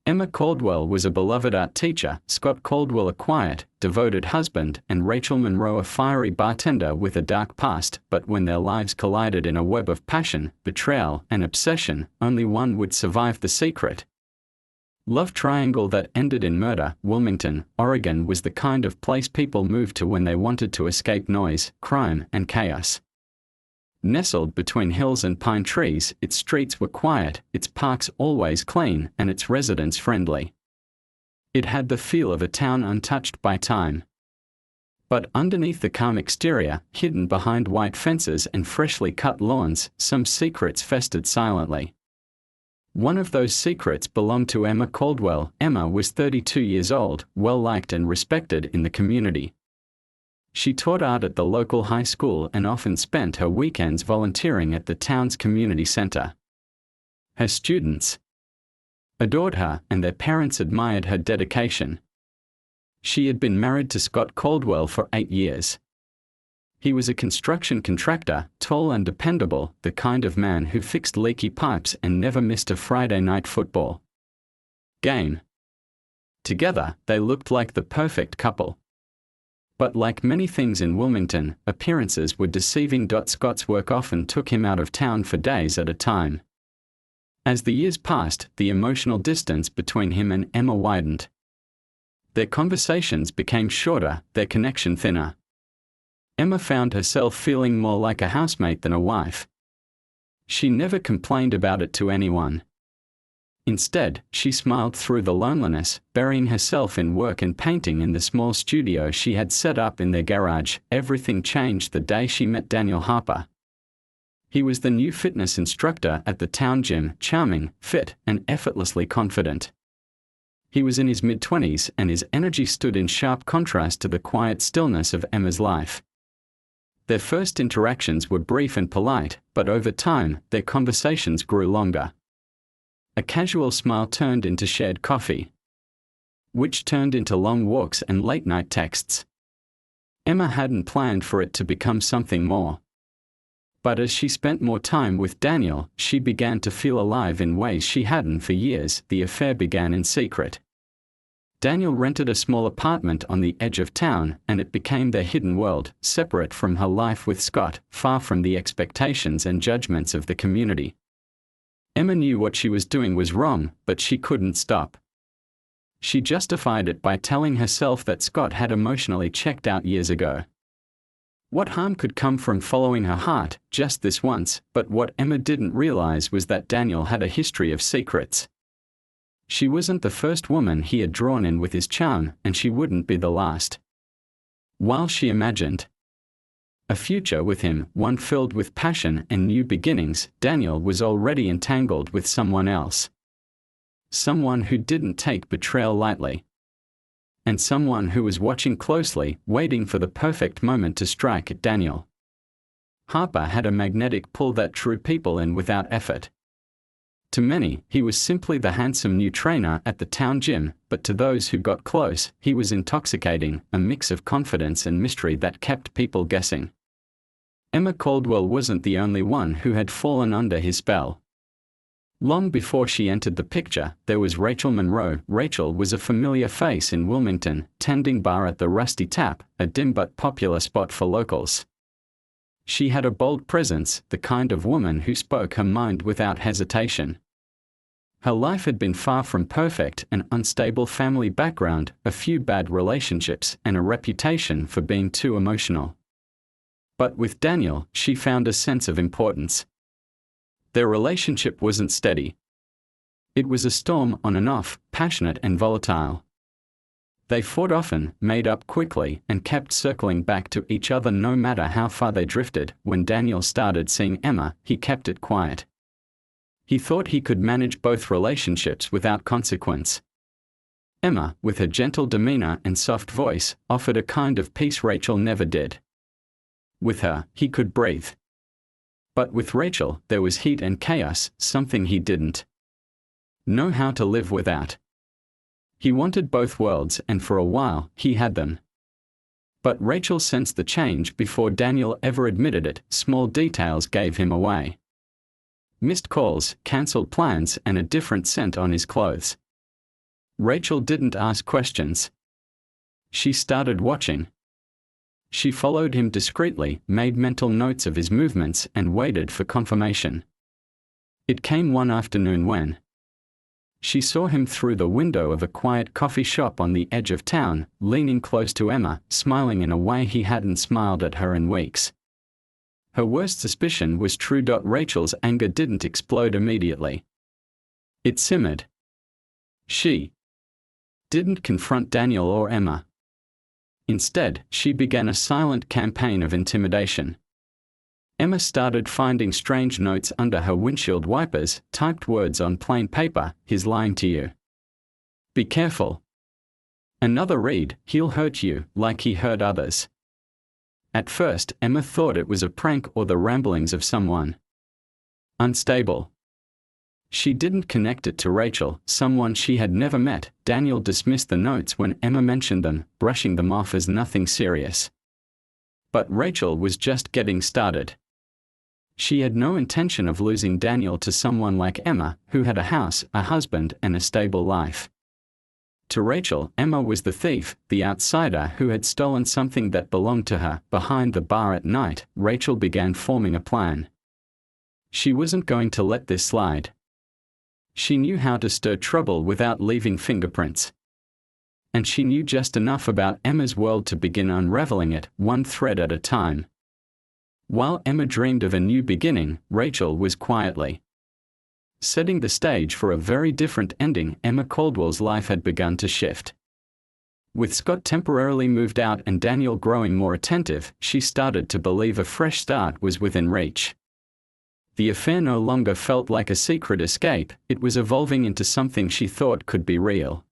Emma Caldwell was a beloved art teacher, Scott Caldwell a quiet, devoted husband, and Rachel Monroe a fiery bartender with a dark past. But when their lives collided in a web of passion, betrayal, and obsession, only one would survive the secret. Love triangle that ended in murder. Wilmington, Oregon was the kind of place people moved to when they wanted to escape noise, crime, and chaos. Nestled between hills and pine trees, its streets were quiet, its parks always clean, and its residents friendly. It had the feel of a town untouched by time. But underneath the calm exterior, hidden behind white fences and freshly cut lawns, some secrets festered silently. One of those secrets belonged to Emma Caldwell. Emma was 32 years old, well-liked and respected in the community. She taught art at the local high school and often spent her weekends volunteering at the town's community center. Her students adored her, and their parents admired her dedication. She had been married to Scott Caldwell for 8 years. He was a construction contractor, tall and dependable, the kind of man who fixed leaky pipes and never missed a Friday night football game. Together, they looked like the perfect couple. But like many things in Wilmington, appearances were deceiving. Scott's work often took him out of town for days at a time. As the years passed, the emotional distance between him and Emma widened. Their conversations became shorter, their connection thinner. Emma found herself feeling more like a housemate than a wife. She never complained about it to anyone. Instead, she smiled through the loneliness, burying herself in work and painting in the small studio she had set up in their garage. Everything changed the day she met Daniel Harper. He was the new fitness instructor at the town gym, charming, fit, and effortlessly confident. He was in his mid-20s, and his energy stood in sharp contrast to the quiet stillness of Emma's life. Their first interactions were brief and polite, but over time, their conversations grew longer. A casual smile turned into shared coffee, which turned into long walks and late-night texts. Emma hadn't planned for it to become something more. But as she spent more time with Daniel, she began to feel alive in ways she hadn't for years. The affair began in secret. Daniel rented a small apartment on the edge of town, and it became their hidden world, separate from her life with Scott, far from the expectations and judgments of the community. Emma knew what she was doing was wrong, but she couldn't stop. She justified it by telling herself that Scott had emotionally checked out years ago. What harm could come from following her heart, just this once? But what Emma didn't realize was that Daniel had a history of secrets. She wasn't the first woman he had drawn in with his charm, and she wouldn't be the last. While she imagined a future with him, one filled with passion and new beginnings, Daniel was already entangled with someone else. Someone who didn't take betrayal lightly. And someone who was watching closely, waiting for the perfect moment to strike at Daniel. Harper had a magnetic pull that drew people in without effort. To many, he was simply the handsome new trainer at the town gym, but to those who got close, he was intoxicating, a mix of confidence and mystery that kept people guessing. Emma Caldwell wasn't the only one who had fallen under his spell. Long before she entered the picture, there was Rachel Monroe. Rachel was a familiar face in Wilmington, tending bar at the Rusty Tap, a dim but popular spot for locals. She had a bold presence, the kind of woman who spoke her mind without hesitation. Her life had been far from perfect: an unstable family background, a few bad relationships, and a reputation for being too emotional. But with Daniel, she found a sense of importance. Their relationship wasn't steady. It was a storm on and off, passionate and volatile. They fought often, made up quickly, and kept circling back to each other no matter how far they drifted. When Daniel started seeing Emma, he kept it quiet. He thought he could manage both relationships without consequence. Emma, with her gentle demeanor and soft voice, offered a kind of peace Rachel never did. With her, he could breathe. But with Rachel, there was heat and chaos, something he didn't know how to live without. He wanted both worlds, and for a while, he had them. But Rachel sensed the change before Daniel ever admitted it. Small details gave him away. Missed calls, cancelled plans, and a different scent on his clothes. Rachel didn't ask questions. She started watching. She followed him discreetly, made mental notes of his movements, and waited for confirmation. It came one afternoon when she saw him through the window of a quiet coffee shop on the edge of town, leaning close to Emma, smiling in a way he hadn't smiled at her in weeks. Her worst suspicion was true. Rachel's anger didn't explode immediately. It simmered. She didn't confront Daniel or Emma. Instead, she began a silent campaign of intimidation. Emma started finding strange notes under her windshield wipers, typed words on plain paper: "He's lying to you. Be careful." Another read: "He'll hurt you, like he hurt others." At first, Emma thought it was a prank or the ramblings of someone unstable. She didn't connect it to Rachel, someone she had never met. Daniel dismissed the notes when Emma mentioned them, brushing them off as nothing serious. But Rachel was just getting started. She had no intention of losing Daniel to someone like Emma, who had a house, a husband, and a stable life. To Rachel, Emma was the thief, the outsider who had stolen something that belonged to her. Behind the bar at night, Rachel began forming a plan. She wasn't going to let this slide. She knew how to stir trouble without leaving fingerprints. And she knew just enough about Emma's world to begin unraveling it, one thread at a time. While Emma dreamed of a new beginning, Rachel was quietly setting the stage for a very different ending. Emma Caldwell's life had begun to shift. With Scott temporarily moved out and Daniel growing more attentive, she started to believe a fresh start was within reach. The affair no longer felt like a secret escape, it was evolving into something she thought could be real.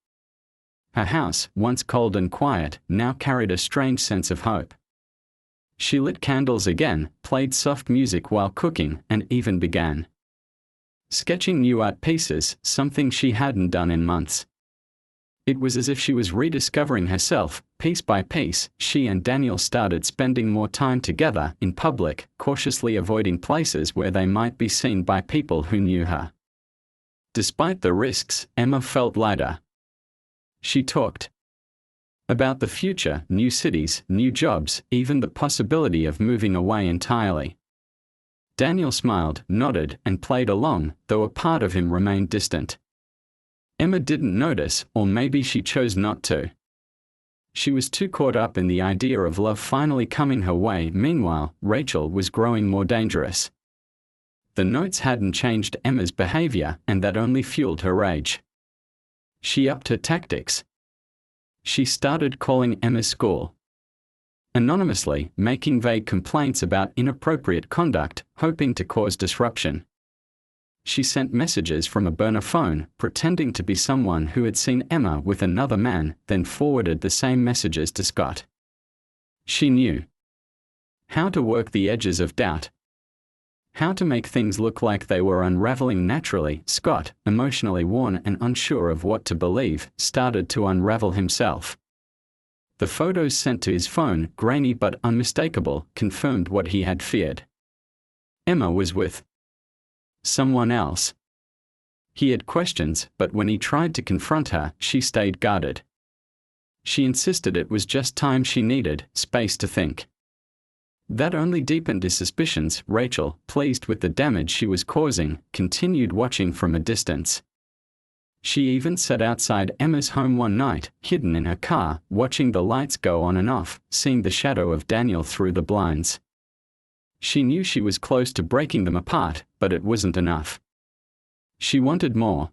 Her house, once cold and quiet, now carried a strange sense of hope. She lit candles again, played soft music while cooking, and even began sketching new art pieces, something she hadn't done in months. It was as if she was rediscovering herself. Piece by piece, she and Daniel started spending more time together, in public, cautiously avoiding places where they might be seen by people who knew her. Despite the risks, Emma felt lighter. She talked about the future, new cities, new jobs, even the possibility of moving away entirely. Daniel smiled, nodded, and played along, though a part of him remained distant. Emma didn't notice, or maybe she chose not to. She was too caught up in the idea of love finally coming her way. Meanwhile, Rachel was growing more dangerous. The notes hadn't changed Emma's behavior, and that only fueled her rage. She upped her tactics. She started calling Emma's school anonymously, making vague complaints about inappropriate conduct, hoping to cause disruption. She sent messages from a burner phone, pretending to be someone who had seen Emma with another man, then forwarded the same messages to Scott. She knew how to work the edges of doubt, how to make things look like they were unraveling naturally. Scott, emotionally worn and unsure of what to believe, started to unravel himself. The photos sent to his phone, grainy but unmistakable, confirmed what he had feared. Emma was with someone else. He had questions, but when he tried to confront her, she stayed guarded. She insisted it was just time she needed, space to think. That only deepened his suspicions. Rachel, pleased with the damage she was causing, continued watching from a distance. She even sat outside Emma's home one night, hidden in her car, watching the lights go on and off, seeing the shadow of Daniel through the blinds. She knew she was close to breaking them apart, but it wasn't enough. She wanted more.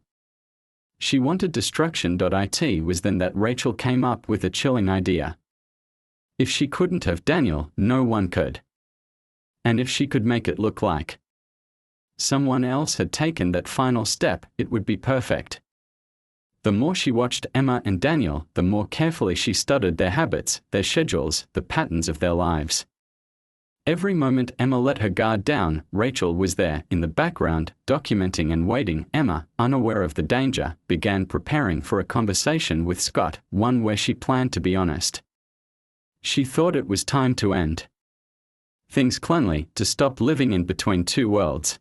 She wanted destruction. It was then that Rachel came up with a chilling idea. If she couldn't have Daniel, no one could. And if she could make it look like someone else had taken that final step, it would be perfect. The more she watched Emma and Daniel, the more carefully she studied their habits, their schedules, the patterns of their lives. Every moment Emma let her guard down, Rachel was there, in the background, documenting and waiting. Emma, unaware of the danger, began preparing for a conversation with Scott, one where she planned to be honest. She thought it was time to end things cleanly, to stop living in between two worlds.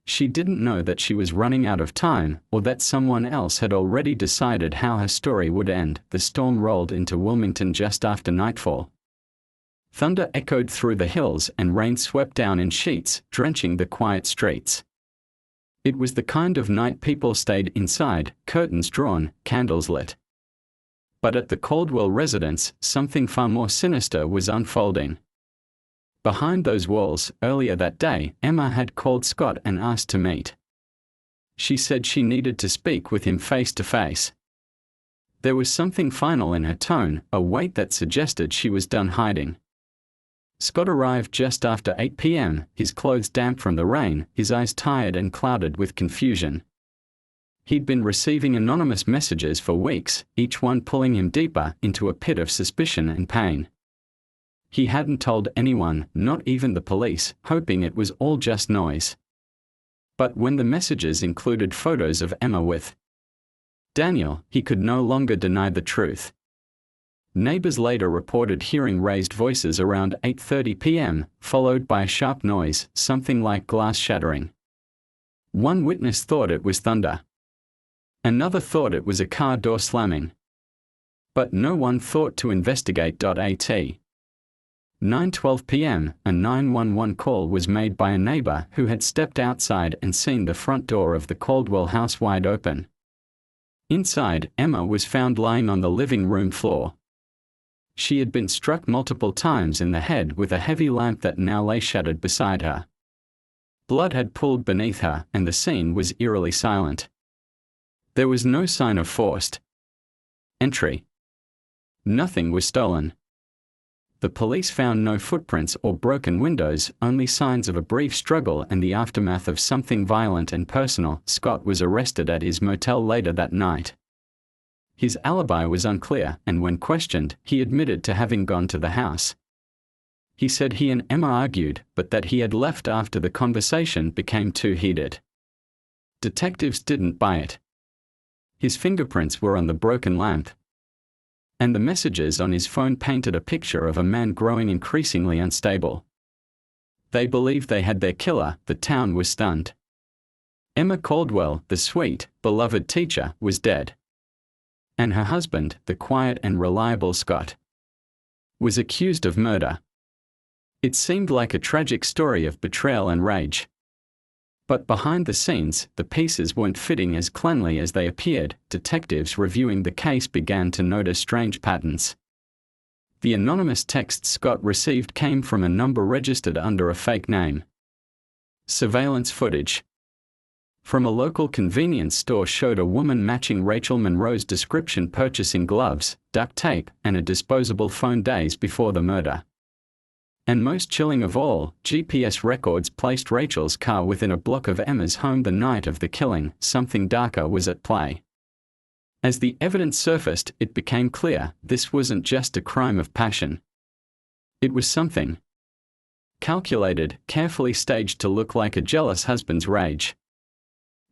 She didn't know that she was running out of time, or that someone else had already decided how her story would end. The storm rolled into Wilmington just after nightfall. Thunder echoed through the hills and rain swept down in sheets, drenching the quiet streets. It was the kind of night people stayed inside, curtains drawn, candles lit. But at the Caldwell residence, something far more sinister was unfolding. Behind those walls, earlier that day, Emma had called Scott and asked to meet. She said she needed to speak with him face to face. There was something final in her tone, a weight that suggested she was done hiding. Scott arrived just after 8 p.m., his clothes damp from the rain, his eyes tired and clouded with confusion. He'd been receiving anonymous messages for weeks, each one pulling him deeper into a pit of suspicion and pain. He hadn't told anyone, not even the police, hoping it was all just noise. But when the messages included photos of Emma with Daniel, he could no longer deny the truth. Neighbors later reported hearing raised voices around 8:30 p.m., followed by a sharp noise, something like glass shattering. One witness thought it was thunder. Another thought it was a car door slamming. But no one thought to investigate. At 9:12 p.m., a 911 call was made by a neighbor who had stepped outside and seen the front door of the Caldwell house wide open. Inside, Emma was found lying on the living room floor. She had been struck multiple times in the head with a heavy lamp that now lay shattered beside her. Blood had pooled beneath her, and the scene was eerily silent. There was no sign of forced entry. Nothing was stolen. The police found no footprints or broken windows, only signs of a brief struggle and the aftermath of something violent and personal. Scott was arrested at his motel later that night. His alibi was unclear, and when questioned, he admitted to having gone to the house. He said he and Emma argued, but that he had left after the conversation became too heated. Detectives didn't buy it. His fingerprints were on the broken lamp, and the messages on his phone painted a picture of a man growing increasingly unstable. They believed they had their killer. The town was stunned. Emma Caldwell, the sweet, beloved teacher, was dead. And her husband, the quiet and reliable Scott, was accused of murder. It seemed like a tragic story of betrayal and rage. But behind the scenes, the pieces weren't fitting as cleanly as they appeared. Detectives reviewing the case began to notice strange patterns. The anonymous texts Scott received came from a number registered under a fake name. Surveillance footage from a local convenience store showed a woman matching Rachel Monroe's description purchasing gloves, duct tape, and a disposable phone days before the murder. And most chilling of all, GPS records placed Rachel's car within a block of Emma's home the night of the killing. Something darker was at play. As the evidence surfaced, it became clear this wasn't just a crime of passion. It was something calculated, carefully staged to look like a jealous husband's rage.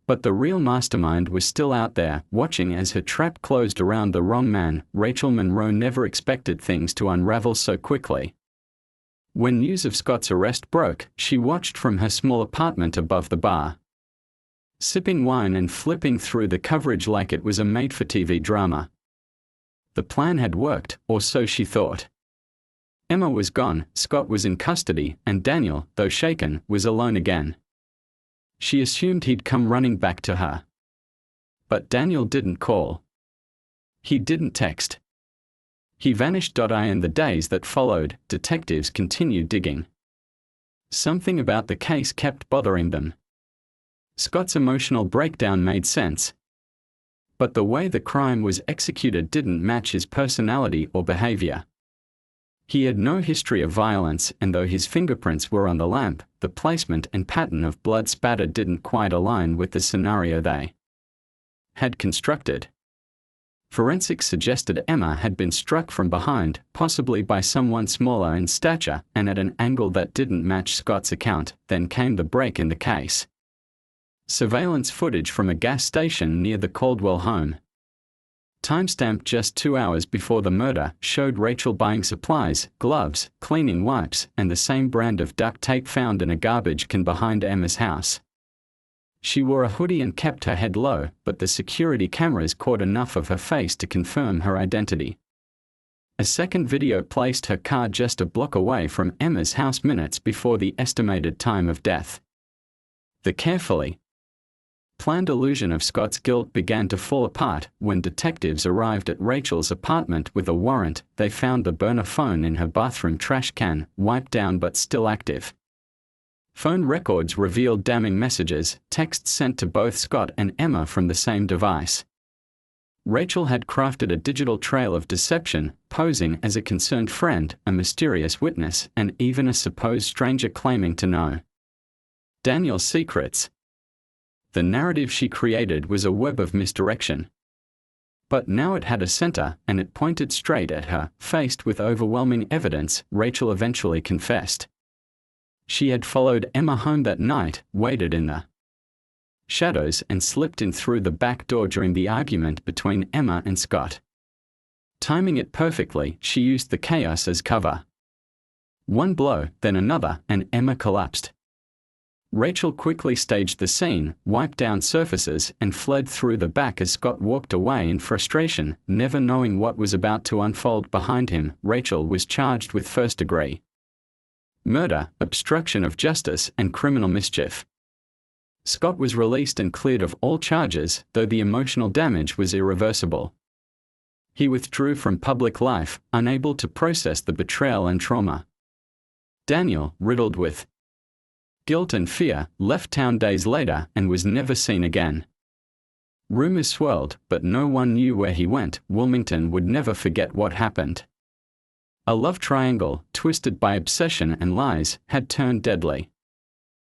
But the real mastermind was still out there, watching as her trap closed around the wrong man. Rachel Monroe never expected things to unravel so quickly. When news of Scott's arrest broke, she watched from her small apartment above the bar, sipping wine and flipping through the coverage like it was a made-for-TV drama. The plan had worked, or so she thought. Emma was gone, Scott was in custody, and Daniel, though shaken, was alone again. She assumed he'd come running back to her. But Daniel didn't call. He didn't text. He vanished. In the days that followed, detectives continued digging. Something about the case kept bothering them. Scott's emotional breakdown made sense. But the way the crime was executed didn't match his personality or behavior. He had no history of violence, and though his fingerprints were on the lamp, the placement and pattern of blood spatter didn't quite align with the scenario they had constructed. Forensics suggested Emma had been struck from behind, possibly by someone smaller in stature, and at an angle that didn't match Scott's account. Then came the break in the case. Surveillance footage from a gas station near the Caldwell home, timestamped just 2 hours before the murder, showed Rachel buying supplies, gloves, cleaning wipes, and the same brand of duct tape found in a garbage can behind Emma's house. She wore a hoodie and kept her head low, but the security cameras caught enough of her face to confirm her identity. A second video placed her car just a block away from Emma's house minutes before the estimated time of death. The carefully planned illusion of Scott's guilt began to fall apart when detectives arrived at Rachel's apartment with a warrant. They found the burner phone in her bathroom trash can, wiped down but still active. Phone records revealed damning messages, texts sent to both Scott and Emma from the same device. Rachel had crafted a digital trail of deception, posing as a concerned friend, a mysterious witness, and even a supposed stranger claiming to know Daniel's secrets. The narrative she created was a web of misdirection. But now it had a center, and it pointed straight at her. Faced with overwhelming evidence, Rachel eventually confessed. She had followed Emma home that night, waited in the shadows, and slipped in through the back door during the argument between Emma and Scott. Timing it perfectly, she used the chaos as cover. One blow, then another, and Emma collapsed. Rachel quickly staged the scene, wiped down surfaces, and fled through the back as Scott walked away in frustration, never knowing what was about to unfold behind him. Rachel was charged with first-degree murder, obstruction of justice, and criminal mischief. Scott was released and cleared of all charges, though the emotional damage was irreversible. He withdrew from public life, unable to process the betrayal and trauma. Daniel, riddled with guilt and fear, left town days later and was never seen again. Rumors swirled, but no one knew where he went. Wilmington would never forget what happened. A love triangle, twisted by obsession and lies, had turned deadly.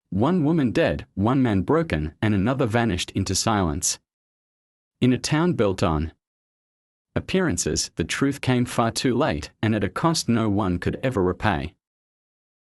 One woman dead, one man broken, and another vanished into silence. In a town built on appearances, the truth came far too late, and at a cost no one could ever repay.